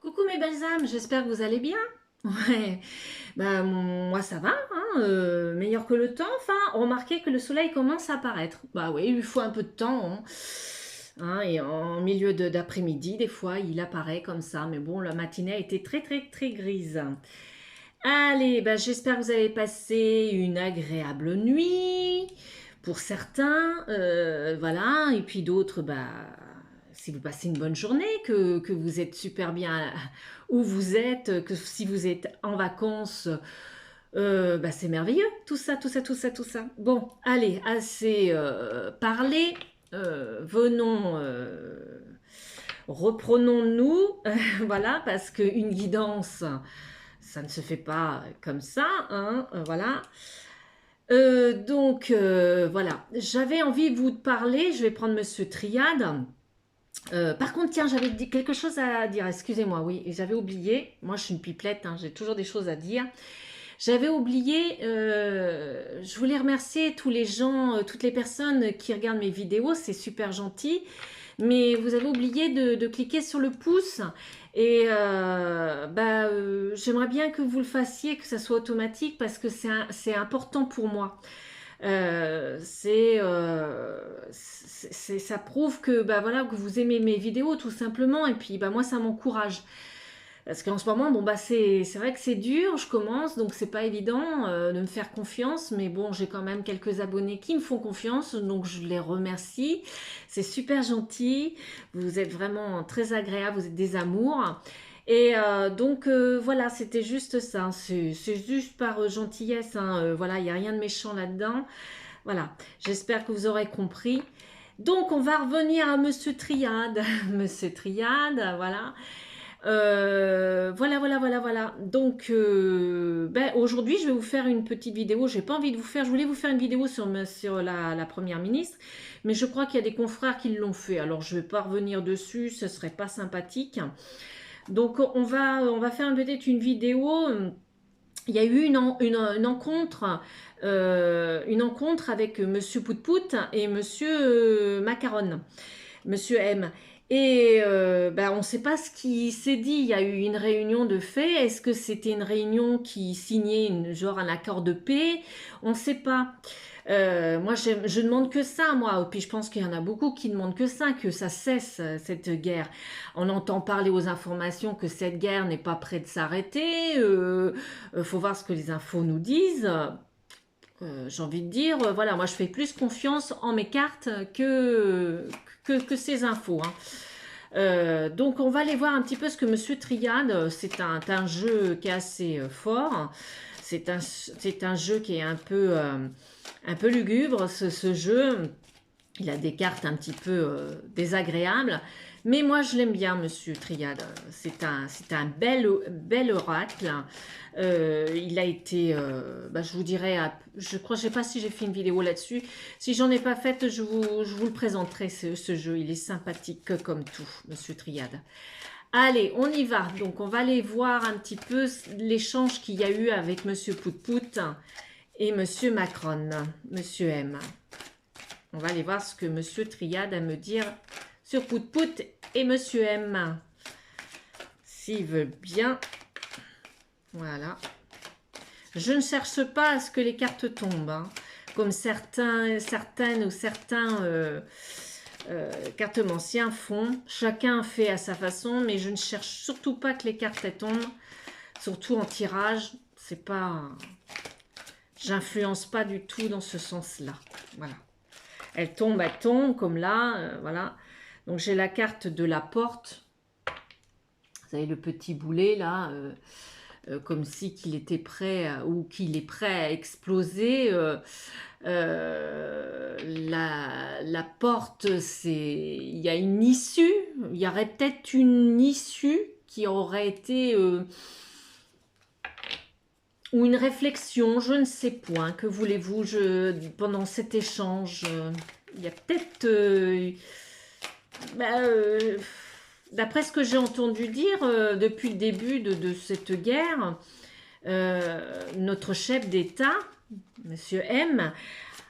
Coucou mes belles âmes, j'espère que vous allez bien. Ouais, bah moi ça va, hein, meilleur que le temps. Enfin, remarquez que le soleil commence à apparaître. Bah oui, il lui faut un peu de temps, hein. Et en milieu d'après-midi, des fois, il apparaît comme ça. Mais bon, la matinée a été très très très grise. Allez, bah j'espère que vous avez passé une agréable nuit. Pour certains, voilà, et puis d'autres, bah si vous passez une bonne journée, que vous êtes super bien où vous êtes, que si vous êtes en vacances, bah c'est merveilleux, tout ça, tout ça, tout ça, tout ça. Bon, allez, assez parlé, venons, reprenons-nous, voilà, parce qu'une guidance, ça ne se fait pas comme ça, hein, voilà. Voilà, j'avais envie de vous parler, je vais prendre Monsieur Triade. Par contre, tiens, j'avais dit quelque chose à dire. Excusez-moi, oui, j'avais oublié. Moi, je suis une pipelette, hein, j'ai toujours des choses à dire. J'avais oublié. Je voulais remercier tous les gens, toutes les personnes qui regardent mes vidéos. C'est super gentil. Mais vous avez oublié de cliquer sur le pouce. Et j'aimerais bien que vous le fassiez, que ça soit automatique, parce que c'est important pour moi. Ça prouve que bah voilà que vous aimez mes vidéos tout simplement, et puis bah moi ça m'encourage parce qu'en ce moment bon bah c'est vrai que c'est dur, je commence donc c'est pas évident de me faire confiance, mais bon j'ai quand même quelques abonnés qui me font confiance, donc je les remercie, c'est super gentil, vous êtes vraiment très agréables, vous êtes des amours. Et voilà, c'était juste ça, hein. C'est juste par gentillesse, hein, voilà, il n'y a rien de méchant là-dedans. Voilà, j'espère que vous aurez compris. Donc, on va revenir à Monsieur Triade. Monsieur Triade, voilà. Voilà. Donc, aujourd'hui, je vais vous faire une petite vidéo. J'ai pas envie de vous faire. Je voulais vous faire une vidéo sur la première ministre, mais je crois qu'il y a des confrères qui l'ont fait. Alors, je vais pas revenir dessus. Ce serait pas sympathique. Donc, on va faire peut-être une vidéo. Il y a eu une rencontre avec Monsieur Poutpout et Monsieur Macaron, Monsieur M. Et on ne sait pas ce qui s'est dit. Il y a eu une réunion de fait. Est-ce que c'était une réunion qui signait genre un accord de paix? On ne sait pas. Moi, je demande que ça, moi. Puis je pense qu'il y en a beaucoup qui demandent que ça cesse, cette guerre. On entend parler aux informations que cette guerre n'est pas près de s'arrêter. Faut voir ce que les infos nous disent. J'ai envie de dire, voilà, moi je fais plus confiance en mes cartes que ces infos, hein. Donc on va aller voir un petit peu ce que Monsieur Triade, c'est un jeu qui est assez fort, c'est un jeu qui est un peu lugubre, ce jeu. Il a des cartes un petit peu désagréables, mais moi je l'aime bien, Monsieur Triade. C'est un bel oracle. Il a été, je vous dirais, je sais pas si j'ai fait une vidéo là-dessus. Si j'en ai pas faite, je vous le présenterai, ce jeu. Il est sympathique comme tout, Monsieur Triade. Allez, on y va. Donc, on va aller voir un petit peu l'échange qu'il y a eu avec Monsieur Poutpout et Monsieur Macron, Monsieur M. On va aller voir ce que Monsieur Triade a à me dire sur Poutpout et Monsieur M. S'il veut bien. Voilà. Je ne cherche pas à ce que les cartes tombent, hein, comme certaines ou certains cartomanciens font. Chacun fait à sa façon, mais je ne cherche surtout pas que les cartes tombent, surtout en tirage. C'est pas, j'influence pas du tout dans ce sens-là. Voilà. Elle tombe, comme là, voilà. Donc j'ai la carte de la porte. Vous avez le petit boulet là, comme si qu'il était prêt ou qu'il est prêt à exploser. La porte, il y a une issue. Il y aurait peut-être une issue qui aurait été ou une réflexion, je ne sais point. Que voulez-vous, pendant cet échange, il y a peut-être, d'après ce que j'ai entendu dire depuis le début de cette guerre, notre chef d'État, Monsieur M,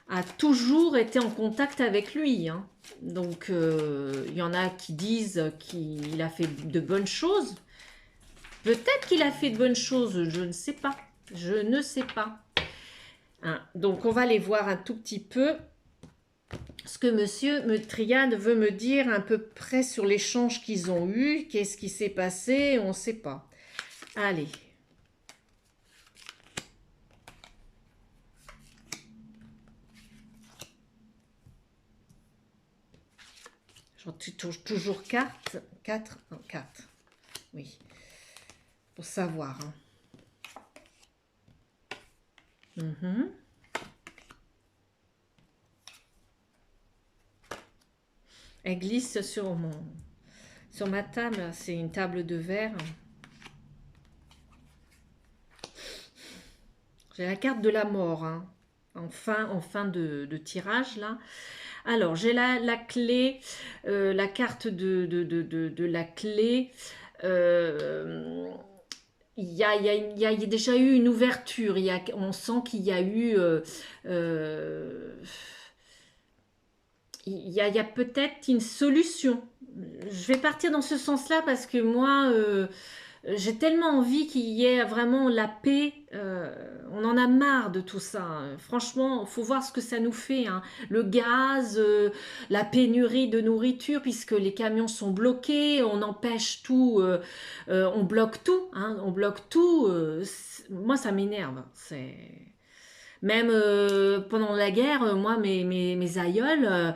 a toujours été en contact avec lui, hein. Donc, il y en a qui disent qu'il a fait de bonnes choses, Peut-être qu'il a fait de bonnes choses, je ne sais pas. Je ne sais pas. Hein, donc, on va aller voir un tout petit peu ce que Monsieur Triade veut me dire à peu près sur l'échange qu'ils ont eu. Qu'est-ce qui s'est passé? On ne sait pas. Allez. Toujours 4. 4. 4. Oui. Pour savoir. Hein. Elle glisse sur ma table. C'est une table de verre. J'ai la carte de la mort. Hein. En fin de tirage là. Alors, j'ai la clé, la carte de la clé. Il y a déjà eu une ouverture. On sent qu'il y a eu... il y a peut-être une solution. Je vais partir dans ce sens-là parce que moi... j'ai tellement envie qu'il y ait vraiment la paix. On en a marre de tout ça. Hein. Franchement, il faut voir ce que ça nous fait. Hein. Le gaz, la pénurie de nourriture, puisque les camions sont bloqués, on empêche tout, on bloque tout. Hein, on bloque tout. Moi, ça m'énerve. Même pendant la guerre, moi, mes aïeuls,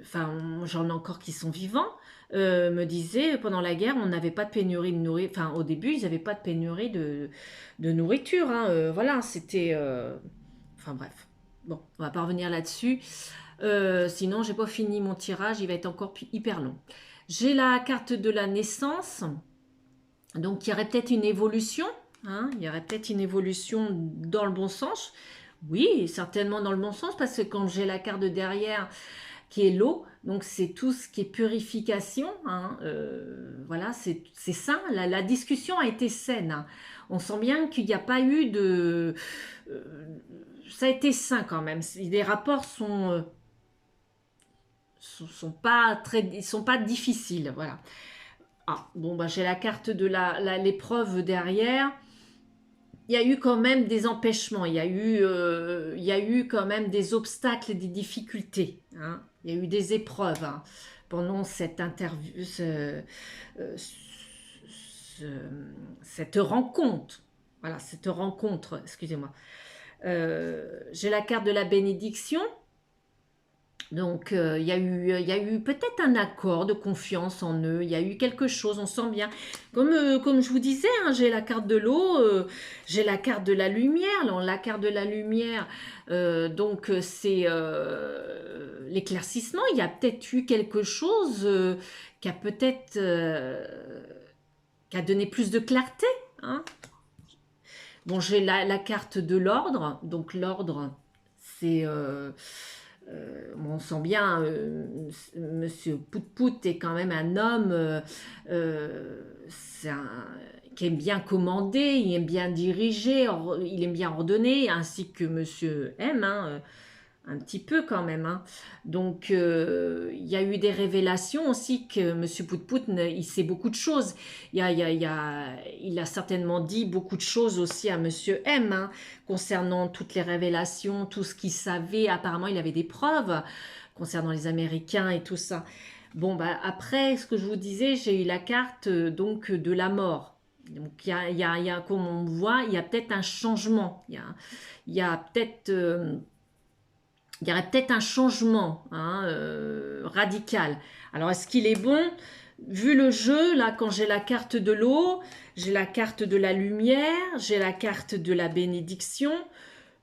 enfin, j'en ai encore qui sont vivants, me disaient, pendant la guerre, on n'avait pas de pénurie de nourriture. Enfin, au début, ils n'avaient pas de pénurie de nourriture. Hein, voilà, c'était... Enfin, bref. Bon, on va pas revenir là-dessus. Sinon, j'ai pas fini mon tirage, il va être encore hyper long. J'ai la carte de la naissance. Donc, il y aurait peut-être une évolution. Hein, il y aurait peut-être une évolution dans le bon sens. Oui, certainement dans le bon sens, parce que quand j'ai la carte de derrière, qui est l'eau, donc c'est tout ce qui est purification. Hein, voilà, c'est sain. La discussion a été saine. Hein. On sent bien qu'il n'y a pas eu de... ça a été sain quand même. Les rapports sont pas difficiles. Voilà. Ah, bon, bah, j'ai la carte de l'épreuve derrière. Il y a eu quand même des empêchements, il y a eu quand même des obstacles et des difficultés. Hein. Il y a eu des épreuves hein, pendant cette interview, cette rencontre. Voilà, cette rencontre, excusez-moi. J'ai la carte de la bénédiction. Donc, il y a eu peut-être un accord de confiance en eux. Il y a eu quelque chose, on sent bien. Comme je vous disais, hein, j'ai la carte de l'eau, j'ai la carte de la lumière. Alors, la carte de la lumière, donc c'est l'éclaircissement. Il y a peut-être eu quelque chose qui a peut-être qui a donné plus de clarté. Hein. Bon, j'ai la carte de l'ordre. Donc, l'ordre, c'est... on sent bien, Monsieur Pout-Pout est quand même un homme qui aime bien commander, il aime bien diriger, il aime bien ordonner, ainsi que Monsieur M, hein, un petit peu quand même. Hein. Donc, il y a eu des révélations aussi que Monsieur Pout-Pout, il sait beaucoup de choses. Il a certainement dit beaucoup de choses aussi à Monsieur M, hein, concernant toutes les révélations, tout ce qu'il savait. Apparemment, il avait des preuves concernant les Américains et tout ça. Bon, bah, après, ce que je vous disais, j'ai eu la carte donc de la mort. Donc, comme on voit, il y a peut-être un changement. Il y a peut-être... il y aurait peut-être un changement hein, radical. Alors, est-ce qu'il est bon? Vu le jeu, là, quand j'ai la carte de l'eau, j'ai la carte de la lumière, j'ai la carte de la bénédiction,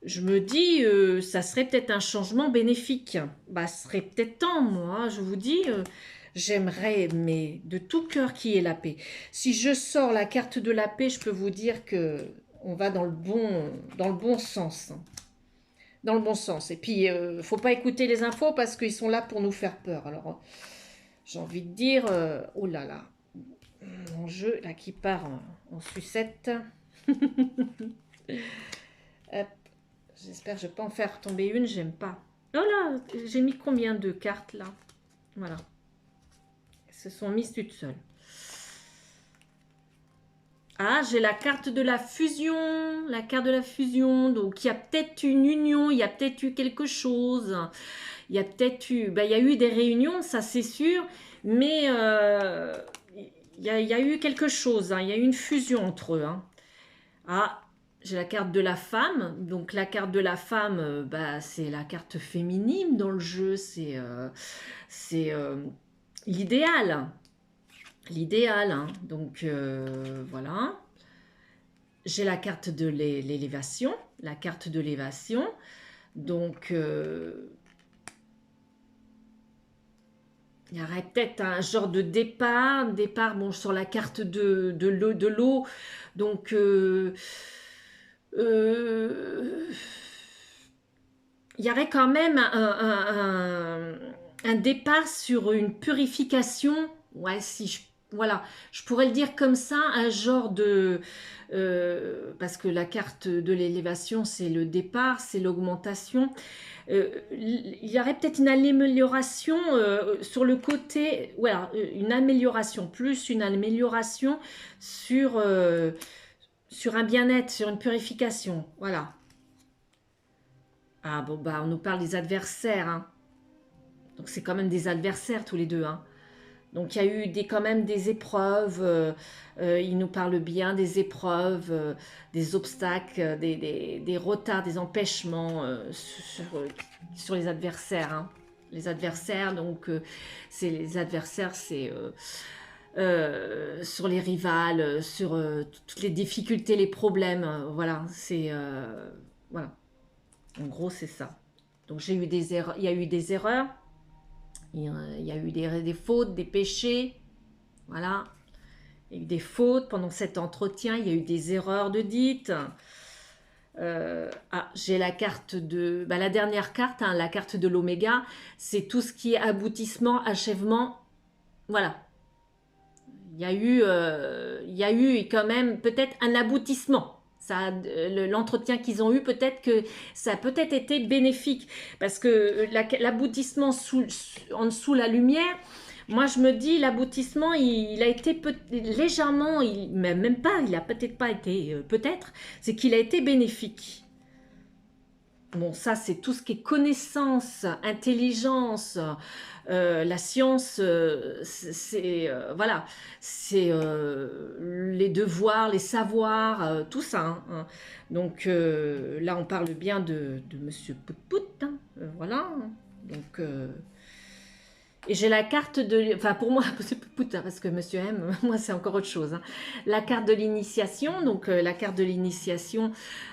je me dis, ça serait peut-être un changement bénéfique. Bah, ce serait peut-être temps, moi, hein, je vous dis, j'aimerais, mais de tout cœur qu'il y ait la paix. Si je sors la carte de la paix, je peux vous dire que on va dans le bon sens. Dans le bon sens. Et puis, faut pas écouter les infos parce qu'ils sont là pour nous faire peur. Alors, j'ai envie de dire, oh là là, mon jeu là qui part en sucette. Hop, j'espère que je vais pas en faire tomber une, j'aime pas. Oh là, j'ai mis combien de cartes là? Voilà. Elles se sont mises toutes seules. Ah, j'ai la carte de la fusion, la carte de la fusion. Donc, il y a peut-être une union, il y a peut-être eu quelque chose. Il y a peut-être eu, ben, il y a eu des réunions, ça c'est sûr, mais il y a eu quelque chose, hein, il y a eu une fusion entre eux. Hein. Ah, j'ai la carte de la femme. Donc, la carte de la femme, bah, c'est la carte féminine dans le jeu, c'est l'idéal. L'idéal, hein. Donc, voilà. J'ai la carte de l'élévation, la carte de l'élévation. Donc, il y aurait peut-être un genre de départ bon, sur la carte de l'eau. Donc, il y aurait quand même un départ sur une purification. Ouais, si je, voilà, je pourrais le dire comme ça, un genre de... parce que la carte de l'élévation, c'est le départ, c'est l'augmentation. Il y aurait peut-être une amélioration sur le côté, voilà, une amélioration, plus une amélioration sur un bien-être, sur une purification, voilà. Ah bon, bah on nous parle des adversaires, hein. Donc c'est quand même des adversaires tous les deux, hein. Donc il y a eu quand même des épreuves, il nous parle bien des épreuves, des obstacles, des retards, des empêchements sur les adversaires. Hein. Les adversaires, donc c'est les adversaires, c'est sur les rivales, sur toutes les difficultés, les problèmes, voilà, c'est voilà. En gros c'est ça. Donc j'ai eu des erreurs, il y a eu des erreurs. Il y a eu des fautes, des péchés, voilà. Il y a eu des fautes pendant cet entretien, il y a eu des erreurs de dites. J'ai la carte de... Bah, la dernière carte, hein, la carte de l'oméga, c'est tout ce qui est aboutissement, achèvement, voilà. Il y a eu quand même peut-être un aboutissement. L'entretien qu'ils ont eu, peut-être que ça a peut-être été bénéfique parce que l'aboutissement en dessous la lumière, moi je me dis l'aboutissement il a été légèrement, même pas, il a peut-être pas été, peut-être, c'est qu'il a été bénéfique. Bon, ça, c'est tout ce qui est connaissance, intelligence, la science, c'est voilà, c'est les devoirs, les savoirs, tout ça. Hein. Donc là, on parle bien de Monsieur Pout-Pout, hein, voilà. Donc et j'ai la carte de... Enfin, pour moi, c'est Pout, hein, parce que Monsieur M, moi, c'est encore autre chose. Hein. La carte de l'initiation. Donc, la carte de l'initiation,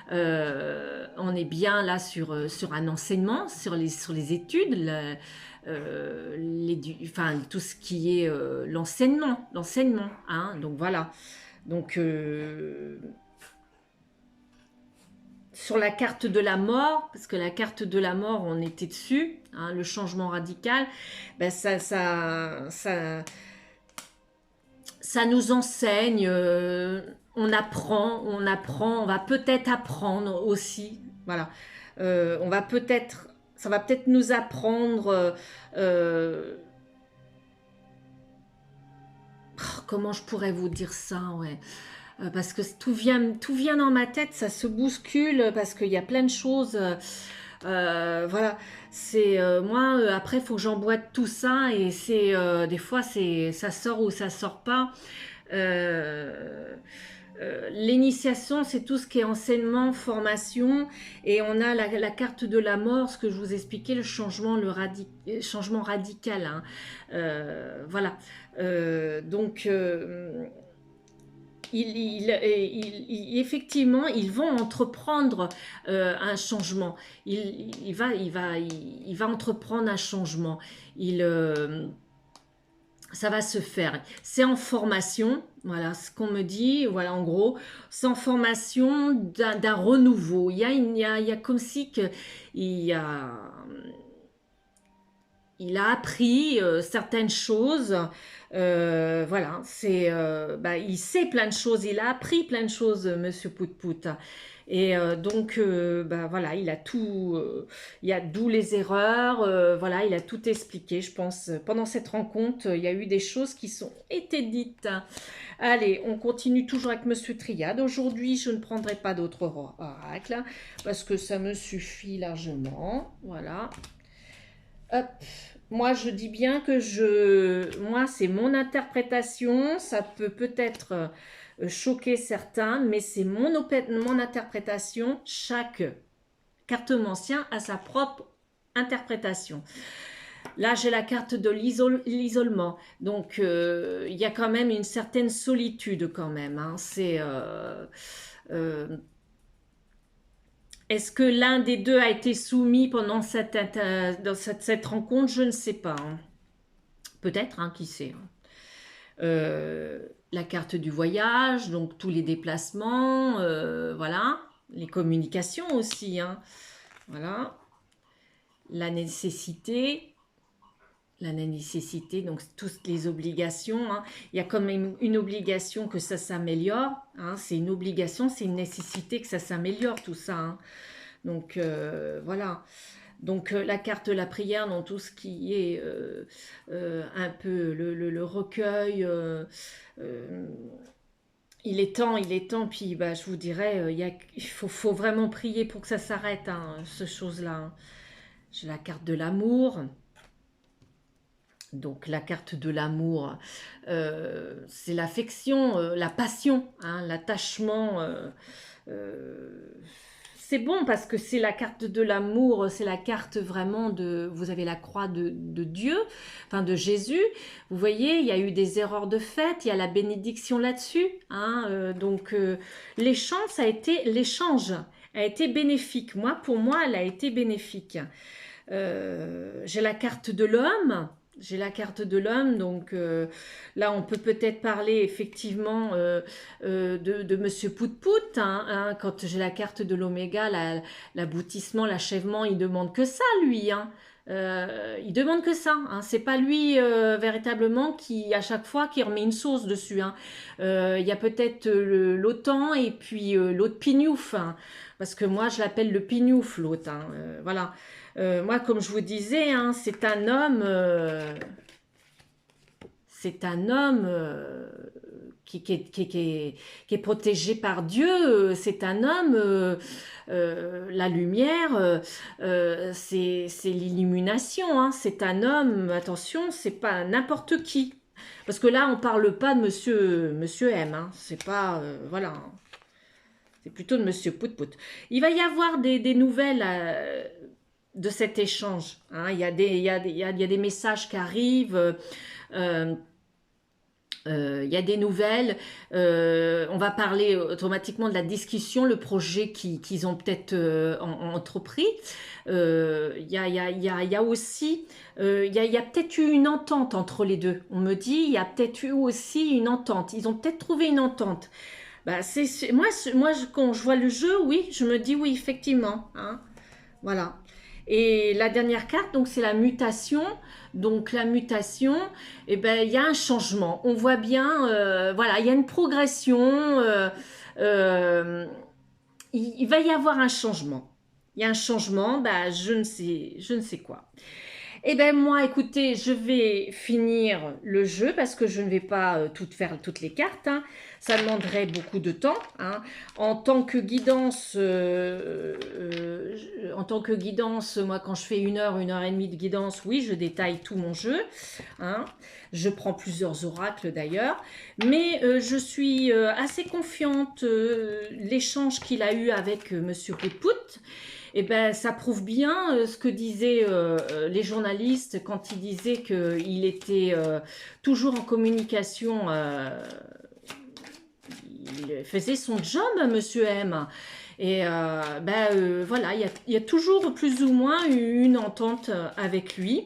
on est bien là sur un enseignement, sur les études, enfin, tout ce qui est l'enseignement. Hein, donc, voilà. Donc, sur la carte de la mort, parce que la carte de la mort, on était dessus, hein, le changement radical, ben ça nous enseigne, on apprend, on va peut-être apprendre aussi, voilà. Ça va peut-être nous apprendre, comment je pourrais vous dire ça, ouais. Parce que tout vient dans ma tête, ça se bouscule, parce qu'il y a plein de choses. Voilà, c'est moi, après, il faut que j'emboîte tout ça, et c'est des fois, ça sort ou ça sort pas. L'initiation, c'est tout ce qui est enseignement, formation, et on a la carte de la mort, ce que je vous expliquais, le changement, changement radical. Hein. Voilà. Donc effectivement, ils vont entreprendre un changement. Il va entreprendre un changement. Ça va se faire. C'est en formation, voilà ce qu'on me dit, voilà en gros, c'est en formation d'un renouveau. Il y a comme si que il y a il a appris certaines choses. Voilà, il sait plein de choses, il a appris plein de choses, Monsieur Pout-Pout. Et donc, voilà, il y a d'où les erreurs, voilà, il a tout expliqué, je pense. Pendant cette rencontre, il y a eu des choses qui sont été dites. Allez, on continue toujours avec Monsieur Triade. Aujourd'hui, je ne prendrai pas d'autres oracles, parce que ça me suffit largement. Voilà. Hop. Moi, je dis bien que moi, c'est mon interprétation. Ça peut peut-être choquer certains, mais c'est mon interprétation. Chaque cartomancien a sa propre interprétation. Là, j'ai la carte de l'isolement. Donc, il y a quand même une certaine solitude quand même. Hein. Est-ce que l'un des deux a été soumis pendant cette rencontre? Je ne sais pas. Hein. Peut-être, hein, qui sait. La carte du voyage, donc tous les déplacements, voilà. Les communications aussi. Hein. Voilà. La nécessité, donc toutes les obligations. Hein. Il y a quand même une obligation que ça s'améliore. Hein. C'est une obligation, c'est une nécessité que ça s'améliore, tout ça. Hein. Donc, voilà. Donc, la carte de la prière, dans tout ce qui est un peu le recueil, il est temps, puis je vous dirais, il faut vraiment prier pour que ça s'arrête, hein, ce chose-là. Hein. J'ai la carte de l'amour. Donc la carte de l'amour, c'est l'affection, la passion, hein, l'attachement. C'est bon parce que c'est la carte de l'amour, c'est la carte vraiment vous avez la croix de Dieu, enfin de Jésus. Vous voyez, il y a eu des erreurs de fait, il y a la bénédiction là-dessus. Hein, donc l'échange a été bénéfique. Pour moi, elle a été bénéfique. J'ai la carte de l'homme. J'ai la carte de l'homme, donc là on peut peut-être parler effectivement de Monsieur Pout-Pout, hein, quand j'ai la carte de l'oméga, l'aboutissement, l'achèvement, il demande que ça lui, hein. Il demande que ça, hein. C'est pas lui véritablement qui à chaque fois qui remet une sauce dessus. Hein. Il y a peut-être l'OTAN et puis l'autre pignouf, hein, parce que moi je l'appelle le pignouf l'autre. Hein, voilà. Moi, comme je vous disais, hein, c'est un homme qui est protégé par Dieu. C'est un homme, la lumière, c'est l'illumination. Hein. C'est un homme, attention, c'est pas n'importe qui. Parce que là, on parle pas de Monsieur M. Hein. C'est pas, voilà. C'est plutôt de Monsieur Pout-Pout. Il va y avoir des nouvelles de cet échange. Hein. Il y a des messages qui arrivent. Il y a des nouvelles, on va parler automatiquement de la discussion, le projet qu'ils ont peut-être entrepris. Il y a aussi, il y a peut-être eu une entente entre les deux. On me dit, il y a peut-être eu aussi une entente. Ils ont peut-être trouvé une entente. Moi, quand je vois le jeu, oui, je me dis oui, effectivement. Hein, voilà. Et la dernière carte, donc c'est la mutation. Donc la mutation, eh ben, il y a un changement. On voit bien, voilà, il y a une progression. Il va y avoir un changement. Il y a un changement, je ne sais quoi. Eh bien moi, écoutez, je vais finir le jeu parce que je ne vais pas faire toutes les cartes. Hein. Ça demanderait beaucoup de temps. Hein. En tant que guidance, moi quand je fais 1 heure et demie de guidance, oui, je détaille tout mon jeu. Hein. Je prends plusieurs oracles d'ailleurs. Mais je suis assez confiante. L'échange qu'il a eu avec Monsieur Pout-Pout, eh ben, ça prouve bien ce que disaient les journalistes quand ils disaient qu'il était toujours en communication. Il faisait son job, Monsieur M. Et voilà, il y a toujours plus ou moins une entente avec lui.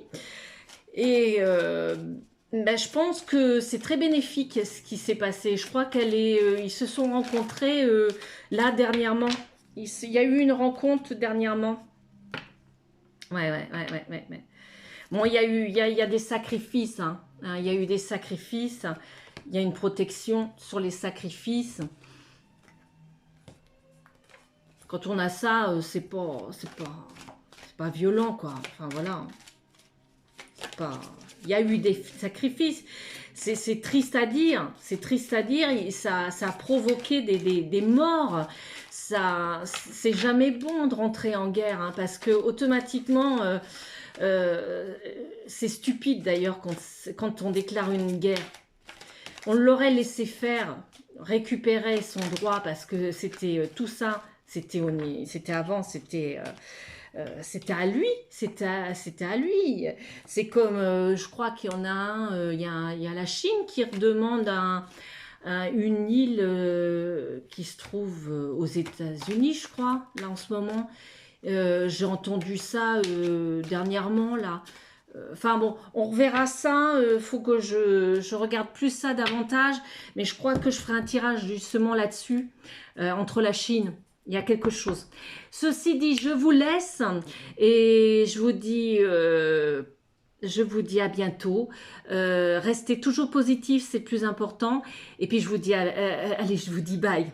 Et je pense que c'est très bénéfique ce qui s'est passé. Je crois ils se sont rencontrés là dernièrement. Il y a eu une rencontre dernièrement. Ouais. Bon, il y a des sacrifices, hein. Il y a eu des sacrifices. Il y a une protection sur les sacrifices. Quand on a ça, c'est pas violent, quoi. Enfin, voilà. Il y a eu des sacrifices. C'est triste à dire. C'est triste à dire. Ça a provoqué des morts. C'est jamais bon de rentrer en guerre, hein, parce que automatiquement, c'est stupide d'ailleurs quand on déclare une guerre. On l'aurait laissé faire, récupérer son droit, parce que c'était tout ça. C'était avant, c'était à lui, c'était à lui. C'est comme, je crois qu'il y en a un, il y a la Chine qui demande une île qui se trouve aux États-Unis, je crois, là en ce moment. J'ai entendu ça dernièrement, là. Enfin bon, on reverra ça, faut que je regarde plus ça davantage, mais je crois que je ferai un tirage justement là-dessus, entre la Chine. Il y a quelque chose. Ceci dit, je vous laisse et je vous dis à bientôt. Restez toujours positif, c'est le plus important. Et puis je vous dis, allez, je vous dis bye.